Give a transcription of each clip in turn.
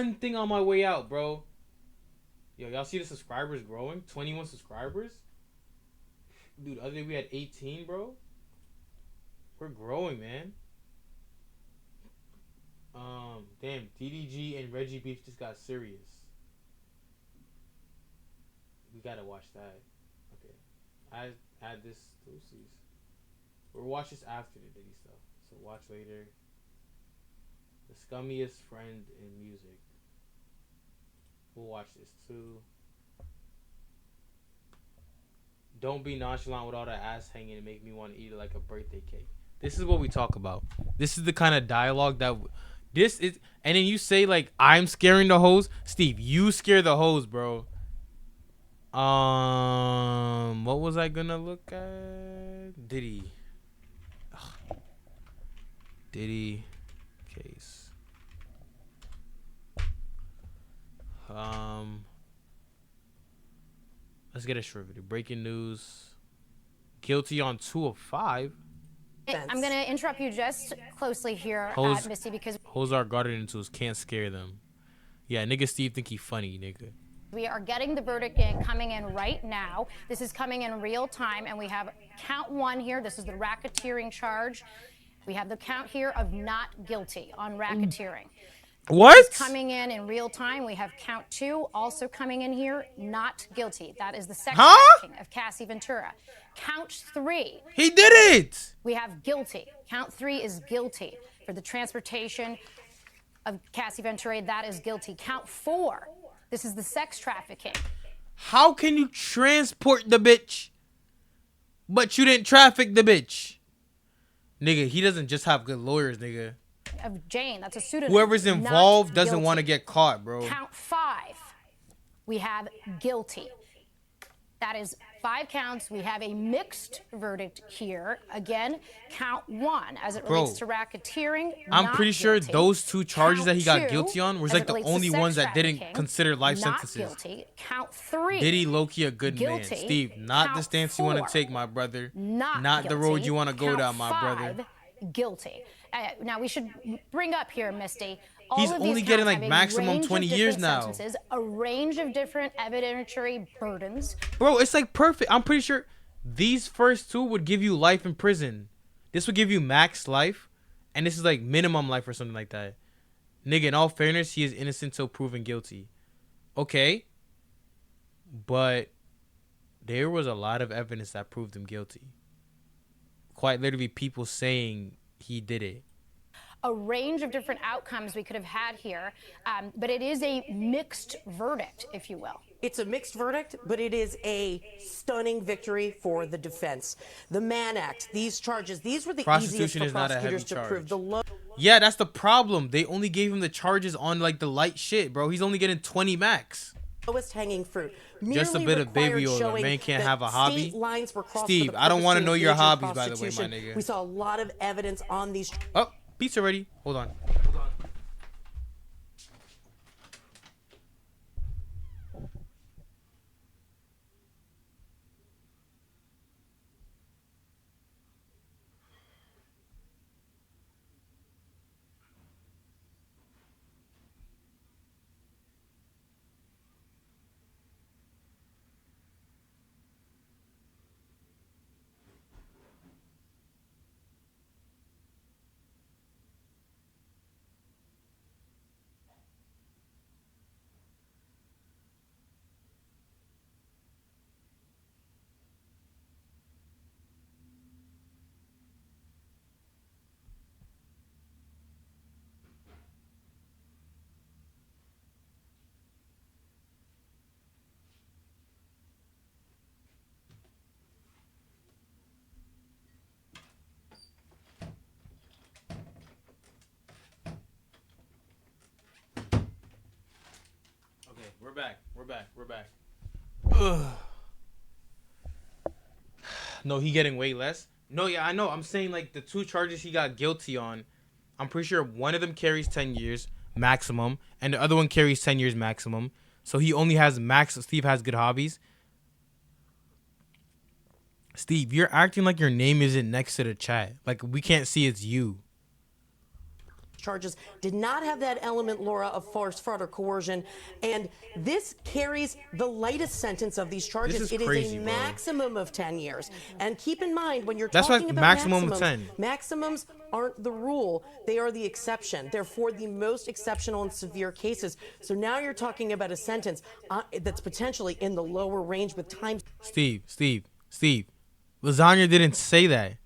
one thing on my way out, bro. Yo, y'all see the subscribers growing? 21 subscribers? Dude, other day we had 18, bro. We're growing, man. Damn, DDG and Reggie Beef just got serious. We gotta watch that. Okay. I had this. Oopsies. We'll watch this after the Diddy stuff. So watch later. The scummiest friend in music. We'll watch this too. Don't be nonchalant with all that ass hanging and make me want to eat it like a birthday cake. This is what we talk about. This is the kind of dialogue that this is. And then you say like I'm scaring the hoes. Steve, you scare the hoes, bro. What was I gonna look at? Diddy. Ugh. Diddy case. Let's get a short video. Breaking news. Guilty on 2 of 5. I'm going to interrupt you just closely here, Misty, because hoes are guarded into his can't scare them. Yeah, nigga Steve think he funny, nigga. We are getting the verdict coming in right now. This is coming in real time, and we have count 1 here. This is the racketeering charge. We have the count here of not guilty on racketeering. What? This is coming in real time. We have count 2 also coming in here, not guilty. That is the sex trafficking of Cassie Ventura. Count 3. He did it. We have guilty. Count 3 is guilty for the transportation of Cassie Ventura. That is guilty. Count 4. This is the sex trafficking. How can you transport the bitch, but you didn't traffic the bitch? Nigga, he doesn't just have good lawyers, nigga. Of Jane, that's a pseudonym. Whoever's involved doesn't want to get caught, bro. Count 5. We have guilty. That is 5 counts. We have a mixed verdict here. Again, count 1 as it relates to racketeering. I'm pretty sure guilty. those 2 charges Count that he got 2, guilty on was as like it the relates to only sex ones that didn't trafficking, consider life not sentences. Guilty. Count 3. Diddy low-key a good Guilty. man. Steve, not Count the stance 4, you want to take, my brother. Not the road you want to go Count down, my 5, brother. Guilty. Now we should bring up here, Misty. All He's of these only getting counts like have a maximum range of 20 years different now. sentences, a range of different evidentiary burdens. Bro, it's like perfect. I'm pretty sure these first 2 would give you life in prison. This would give you max life, and this is like minimum life or something like that. Nigga, in all fairness, he is innocent till proven guilty. Okay. But there was a lot of evidence that proved him guilty. Quite literally people saying he did it. A range of different outcomes we could have had here, but it is a mixed verdict, if you will. It's a mixed verdict, but it is a stunning victory for the defense. The Mann Act, these charges, these were the easiest for prosecutors to prove. Yeah, that's the problem. They only gave him the charges on like the light shit, bro. He's only getting 20 max. Lowest hanging fruit. Just a bit of baby oil. Man can't have a hobby. Steve, I don't want to know your hobbies, by the way, my nigga. We saw a lot of evidence on these. Oh, pizza ready. Hold on. We're back. Ugh. No, he getting way less. No, yeah, I know. I'm saying like the 2 charges he got guilty on. I'm pretty sure one of them carries 10 years maximum, and the other one carries 10 years maximum. So he only has max. Steve has good hobbies. Steve, you're acting like your name isn't next to the chat. Like we can't see it's you. charges did not have that element, Laura, of force, fraud, or coercion. And this carries the lightest sentence of these charges. It crazy, is a bro. maximum of 10 years. And keep in mind, when you're That's talking like about maximum of 10. maximums aren't the rule. They are the exception. They're for the most exceptional and severe cases. So now you're talking about a sentence that's potentially in the lower range with time. Steve. Lasagna didn't say that.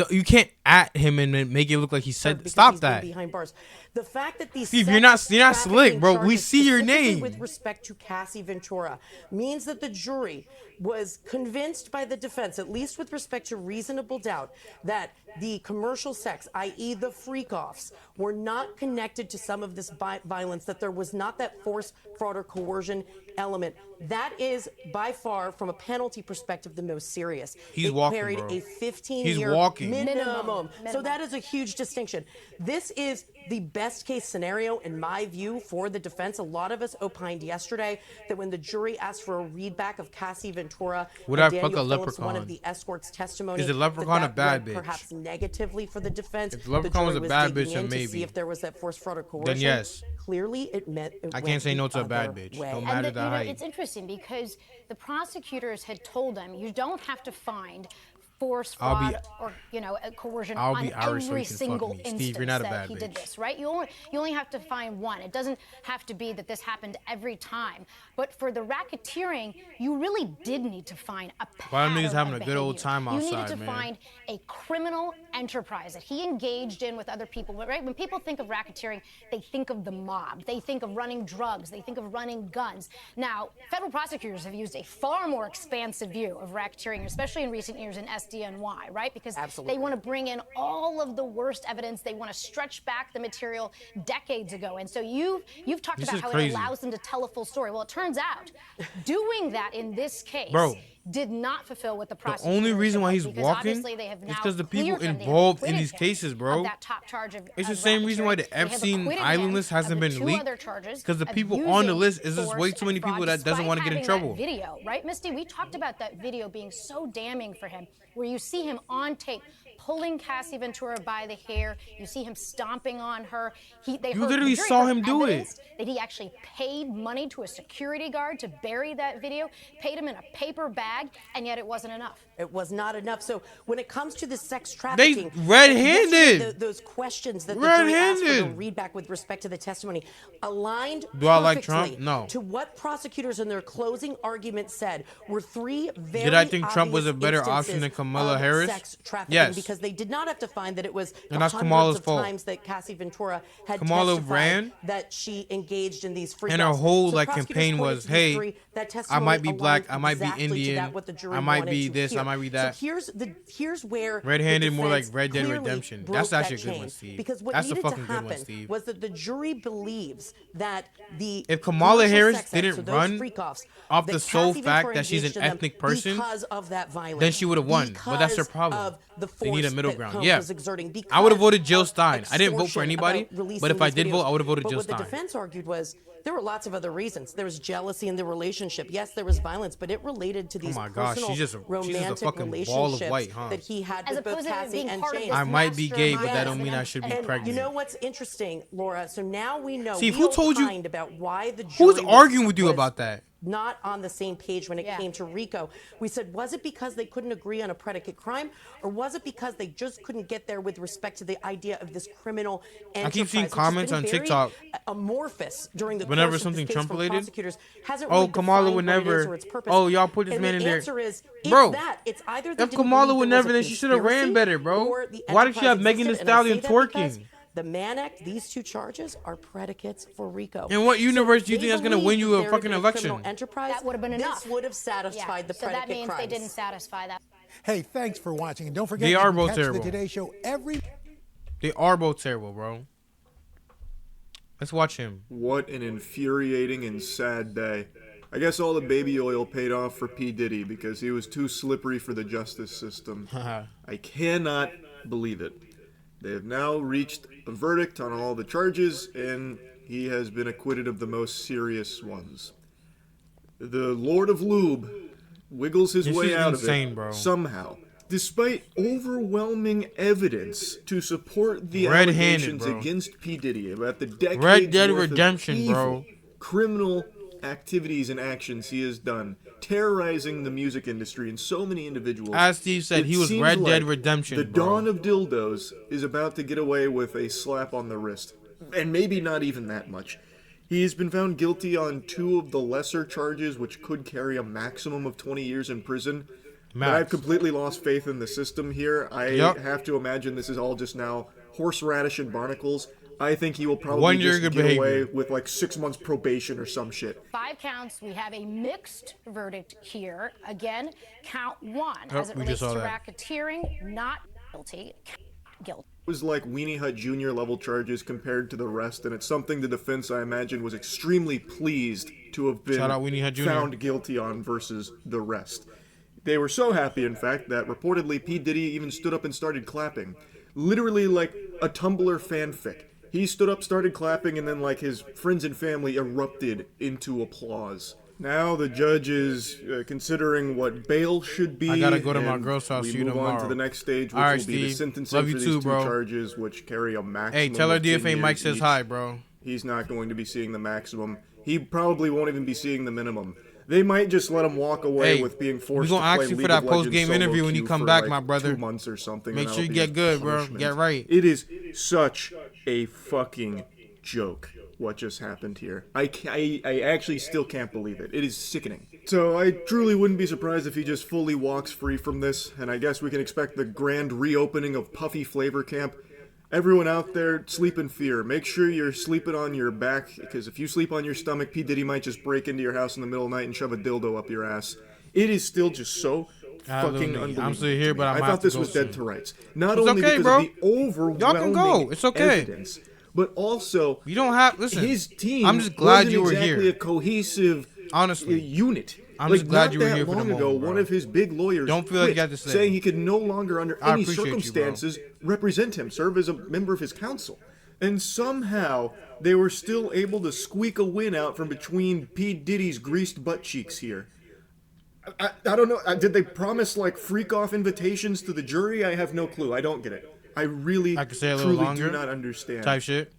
You can't at him and make it look like he said. Stop that. Behind bars. The fact that these Steve, you're not slick, bro. We see your name. With respect to Cassie Ventura means that the jury was convinced by the defense, at least with respect to reasonable doubt, that the commercial sex, i.e. the freak-offs, were not connected to some of this violence, that there was not that force, fraud, or coercion element. That is, by far, from a penalty perspective, the most serious. He's walking, carried bro. a 15-year minimum. So that is a huge distinction. This is the best case scenario, in my view, for the defense. A lot of us opined yesterday that when the jury asked for a readback of Cassie Ventura Would and I Daniel fuck a Phillips, leprechaun? one of the escort's testimony, Is a leprechaun that a bad went bitch? perhaps negatively for the defense. If the leprechaun was a bad bitch, then To maybe. see if there was that force, fraud, or coercion. Then yes. Clearly, it meant I can't say no to a bad bitch. No matter the height. It's interesting because the prosecutors had told them you don't have to find force, fraud, or coercion on every single instance Steve, you're not a that bad he bitch. did this, right? You only have to find one. It doesn't have to be that this happened every time. But for the racketeering, you really did need to find a pattern. Why them niggas having of a good old behavior. time outside, You needed to man. find a criminal enterprise that he engaged in with other people, right? When people think of racketeering, they think of the mob. They think of running drugs. They think of running guns. Now, federal prosecutors have used a far more expansive view of racketeering, especially in recent years in SDNY, right? Because they want to bring in all of the worst evidence. They want to stretch back the material decades ago. And so you've talked about how it allows them to tell a full story. Well, it turns out doing that in this case did not fulfill what the prosecutor. The only reason why he's walking is because the people involved in these cases, bro. That top charge of, it's the same reason why the Epstein Island list hasn't been leaked. Because the people on the list is just way too many people that doesn't want to get in trouble. Video, right, Misty? We talked about that video being so damning for him, where you see him on tape pulling Cassie Ventura by the hair. You see him stomping on her. You literally saw him do it. That he actually paid money to a security guard to bury that video, paid him in a paper bag, and yet it wasn't enough. It was not enough. So when it comes to the sex trafficking, they red-handed. Those questions that the jury asked for the readback with respect to the testimony aligned perfectly to what prosecutors in their closing argument said were three very Did I think Trump was a better option than Kamala Harris? Sex trafficking, yes. Because they did not have to find that it was and that's hundreds Kamala's of fault. times that Cassie Ventura had Kamala testified ran, that she engaged in these freak and her offs. whole So campaign was, hey, I might be black, I might be Indian, I might be this, I might be that. So here's where red-handed, more like Red Dead Redemption. That's actually a good one, Steve. Because what that's a needed fucking to happen good one, Steve. was that the jury believes that if Kamala Harris sex didn't acts, run off the sole fact that she's an ethnic person, because of that violence, then she would have won. But that's her problem. They need a middle ground. Yeah, exerting, I would have voted Jill Stein. I didn't vote for anybody, but if I did vote, I would have voted Jill What Stein. the defense argued was there were lots of other reasons. There was jealousy in the relationship. Yes, there was violence, but it related to these personal romantic fucking relationships ball of white, huh? that he had with both Cassie and James. I might be gay, but that don't mean I should be pregnant. You know what's interesting, Laura? So now we know. Steve, who told you about why the jury who's arguing with you about that? Not on the same page when it came to RICO. We said, was it because they couldn't agree on a predicate crime, or was it because they just couldn't get there with respect to the idea of this criminal enterprise? I keep seeing comments on TikTok amorphous during the whenever course something of this Trump case related. Hasn't Oh, really Kamala would defined what it is never. or its purpose. Oh, y'all put this And man in the there. answer is, bro. it's either they If didn't Kamala believe would there was never, a then she should have ran conspiracy, better, bro. or the Why did she have enterprise Megan Thee existed. And I say Stallion that because twerking? The Mann Act, these two charges are predicates for RICO. In what universe do you think that's going to win you a there fucking had been election? criminal enterprise, That would have been enough. This would have satisfied the so predicate that means crimes. they didn't satisfy that. Hey, thanks for watching. And don't forget They are you both can catch terrible. the Today Show every... They are both terrible, bro. Let's watch him. What an infuriating and sad day. I guess all the baby oil paid off for P. Diddy because he was too slippery for the justice system. I cannot believe it. They have now reached a verdict on all the charges, and he has been acquitted of the most serious ones. The Lord of Lube wiggles his way out of it bro. somehow. Despite overwhelming evidence to support the Red-handed, allegations bro. against P. Diddy about the decades Red Dead worth Redemption, of evil, bro. criminal activities and actions he has done, terrorizing the music industry and so many individuals. As Steve said, it he was seems Red Dead like Redemption, the bro. dawn of dildos is about to get away with a slap on the wrist. And maybe not even that much. He has been found guilty on 2 of the lesser charges, which could carry a maximum of 20 years in prison. But I've completely lost faith in the system here. I have to imagine this is all just now horseradish and barnacles. I think he will probably just get away with like 6 months probation or some shit. 5 counts. We have a mixed verdict here. Again, count 1 as it relates to racketeering, not guilty. Guilty. It was like Weenie Hut Jr. level charges compared to the rest, and it's something the defense, I imagine, was extremely pleased to have been found guilty on versus the rest. They were so happy, in fact, that reportedly P. Diddy even stood up and started clapping. Literally like a Tumblr fanfic. He stood up, started clapping, and then like his friends and family erupted into applause. Now the judge is considering what bail should be. I gotta go to my girl's house. We move on to the next stage, which will be the sentencing for these 2 charges, which carry a maximum. Hey, tell her of 10 DFA Mike says each. hi, bro. He's not going to be seeing the maximum. He probably won't even be seeing the minimum. They might just let him walk away with being forced to play We're gonna ask you for that post-game interview when you come back, my brother. 2 months or something. Make sure you get good, bro. Get right. It is such a fucking joke what just happened here. I actually still can't believe it. It is sickening. So I truly wouldn't be surprised if he just fully walks free from this, and I guess we can expect the grand reopening of Puffy Flavor Camp. Everyone out there, sleep in fear. Make sure you're sleeping on your back, because if you sleep on your stomach, P. Diddy might just break into your house in the middle of the night and shove a dildo up your ass. It is still just so fucking unbelievable. I'm still here, but I thought this was dead to rights. Not only because of the overwhelming evidence, but also you don't have his team. I'm just glad you were exactly here. A cohesive, honestly, unit. I'm just glad you were here for the moment. Long ago, one of his big lawyers don't feel like you have to say, saying he could no longer, under any circumstances, represent him, serve as a member of his council. And somehow, they were still able to squeak a win out from between P. Diddy's greased butt cheeks here. I don't know. Did they promise, like, freak-off invitations to the jury? I have no clue. I don't get it. I really, truly do not understand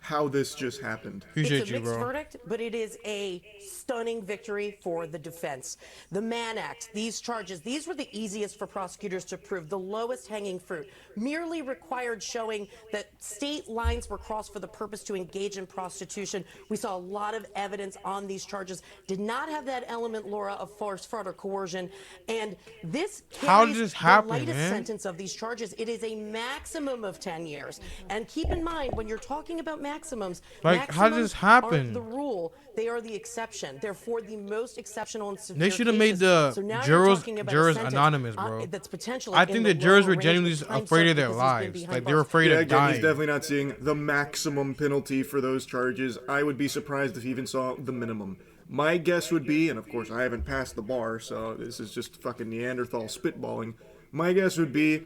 how this just happened. It's a mixed verdict, but it is a stunning victory for the defense. The Mann Act, these charges, these were the easiest for prosecutors to prove, the lowest hanging fruit, merely required showing that state lines were crossed for the purpose to engage in prostitution. We saw a lot of evidence on these charges. Did not have that element, Laura, of force, fraud, or coercion. And this carries the lightest sentence of these charges. It is a maximum of 10 years. And keep in mind, when you're talking about maximums, how did this happen? Aren't the rule, they are the exception. They're for the most exceptional and severe They should have made the jurors anonymous, bro. That's potentially I think the jurors were genuinely afraid of their lives. Like, they were afraid of dying. He's definitely not seeing the maximum penalty for those charges. I would be surprised if he even saw the minimum. My guess would be, and of course I haven't passed the bar, so this is just fucking Neanderthal spitballing. My guess would be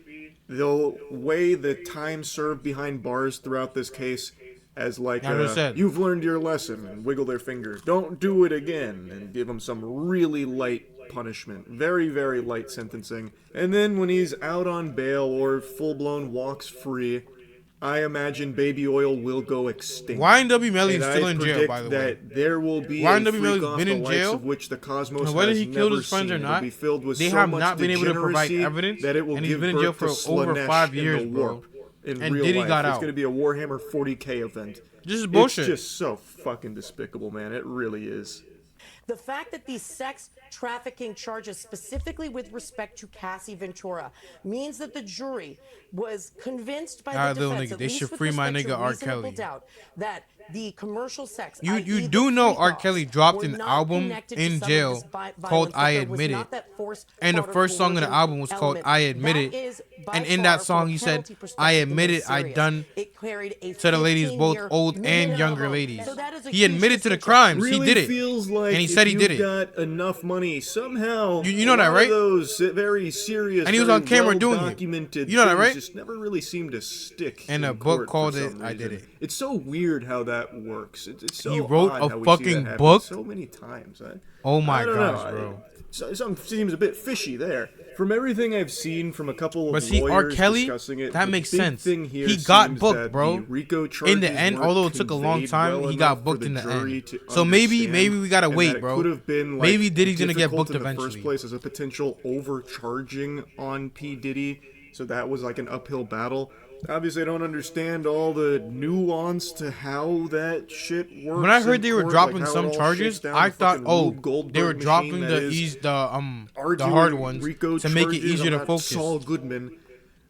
they'll weigh the time served behind bars throughout this case as like, you've learned your lesson, and wiggle their finger. Don't do it again, and give them some really light punishment. Very, very light sentencing. And then when he's out on bail or full-blown walks free, I imagine Baby Oil will go extinct. YNW Melly is still in jail, by the way. That there will be a freak off the likes of which the Cosmos has whether he killed his friends or not, be filled with they so have much not been able to provide evidence, that it will and he's give been in jail birth for over 5 years, bro. In and real Diddy life. got out. It's going to be a Warhammer 40K event. This is bullshit. It's just so fucking despicable, man. It really is. The fact that these sex trafficking charges, specifically with respect to Cassie Ventura, means that the jury was convinced by the defense, at least with respect to reasonable doubt, that the commercial sex. You do know R. Kelly dropped an album in jail called I Admit It. And the first song on the album was called I Admit It. And in that song he said, I admit it, I done to the ladies, both old and younger ladies. He admitted to the crimes. Really he did it. Feels like and he said he did it. Got enough money somehow. You know that, right? Those very serious, and he was on camera doing it. You know that, right? Just never really seemed to stick. And a book called it I Did It. It's so weird how that works. It's so he wrote odd a fucking book so many times. Oh my gosh, bro. something seems a bit fishy there. From everything I've seen from a couple of But see, lawyers R. Kelly, discussing it, that the makes big sense. thing here He got seems booked, that bro. the RICO In the charges end, weren't although it took a long conveyed time, well he got enough for booked the in the jury end. to So maybe understand, we gotta and that wait, it bro. could have been, like, Maybe Diddy's gonna get difficult booked in the eventually. first place as a potential overcharging on P. Diddy, so that was like an uphill battle. Obviously, I don't understand all the nuance to how that shit works. When I heard in they were court, dropping like how it some all charges, shakes down, I the thought, fucking oh, Rube Goldberg they were machine dropping that the is the arguing hard ones RICO to make it charges easier to about focus. Saul Goodman.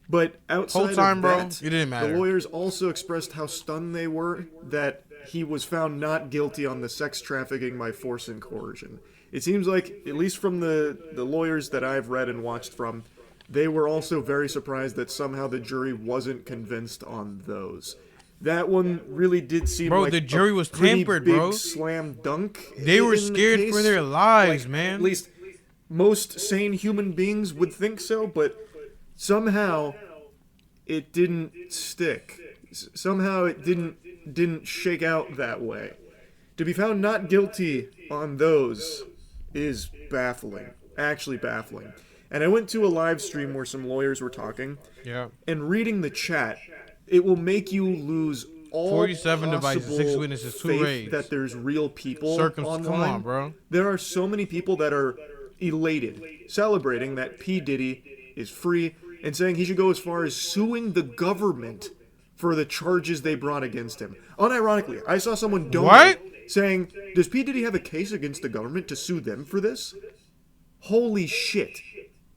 But outside Whole time, of bro, that, it didn't matter. the lawyers also expressed how stunned they were that he was found not guilty on the sex trafficking by force and coercion. It seems like, at least from the lawyers that I've read and watched from, they were also very surprised that somehow the jury wasn't convinced on those. That one really did seem Bro, like the jury was pretty tampered, big bro. slam dunk. They were in the scared for case. their lives, Like, man. At least most sane human beings would think so, but somehow it didn't stick. Somehow it didn't shake out that way. To be found not guilty on those is baffling. Actually baffling. And I went to a live stream where some lawyers were talking. Yeah. And reading the chat, it will make you lose all 47 devices, 6 possible witnesses, 2 faith raids. that there's real people Come online. on, bro. There are so many people that are elated, celebrating that P. Diddy is free, and saying he should go as far as suing the government for the charges they brought against him. Unironically, I saw someone donate saying, does P. Diddy have a case against the government to sue them for this? Holy shit.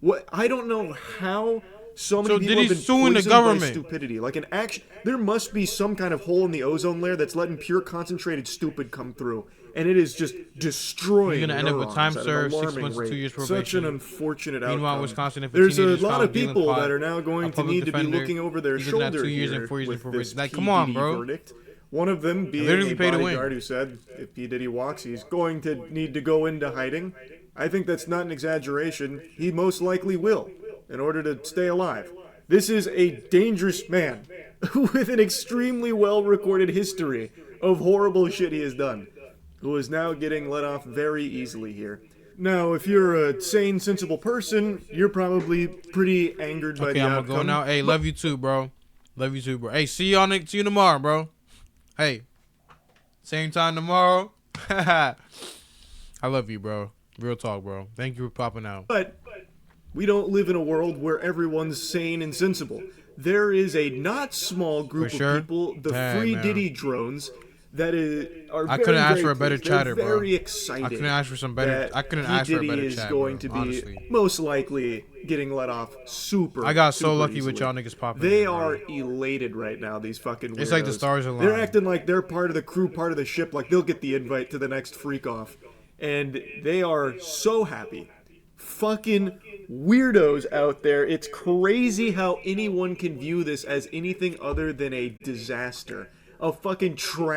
What? I don't know how so many people have been suing the poisoned government? by stupidity. Like an action, there must be some kind of hole in the ozone layer that's letting pure concentrated stupid come through, and it is just destroying. You're gonna end up with time neurons at an served, 6 alarming months to rate. 2 years Such probation. an unfortunate Meanwhile, outcome. Wisconsin, if a There's a teenager's lot found of dealing people pot, that are now a going to public need to be defender, looking over their he's gonna have shoulder 2 years in here prison with for this like, P. come on, Diddy bro. verdict. One of them being literally a paid to win. bodyguard who said if P. Diddy walks, he's going to need to go into hiding. I think that's not an exaggeration. He most likely will, in order to stay alive. This is a dangerous man with an extremely well-recorded history of horrible shit he has done, who is now getting let off very easily here. Now, if you're a sane, sensible person, you're probably pretty angered by Okay, the I'm outcome. gonna go now. Hey, love you too, bro. Love you too, bro. Hey, see you tomorrow, bro. Hey, same time tomorrow. I love you, bro. Real talk, bro. Thank you for popping out. But we don't live in a world where everyone's sane and sensible. There is a not small group For sure. of people, the Hey, free man. Diddy drones, that are I very, couldn't ask very for a better pleased. They're chatter, bro. very excited. I couldn't ask for some better. that I couldn't P. ask for a Diddy better is chat, going bro, to be honestly. most likely getting let off super. I got so super lucky easily. with y'all niggas popping They in, bro. are elated right now. These fucking weirdos. It's like the stars align. They're acting like they're part of the crew, part of the ship. Like they'll get the invite to the next freak off, and they are so happy. Fucking weirdos out there. It's crazy how anyone can view this as anything other than a disaster. A fucking tragedy.